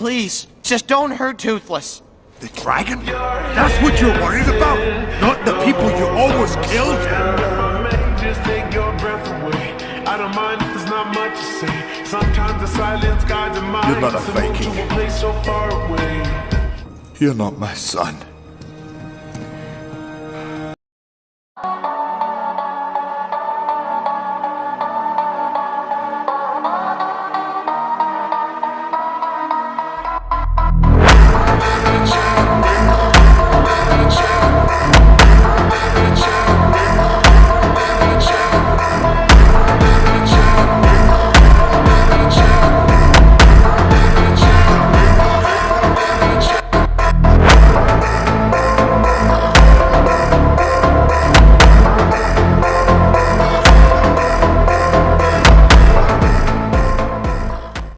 Please, just don't hurt Toothless. The dragon? That's what you're worried about? Not the people you almost killed? Just take your breath away. I don't mind if there's not much to say. Sometimes the silence guides the mind. You're not a to move Viking. to a place so far away. You're not my son.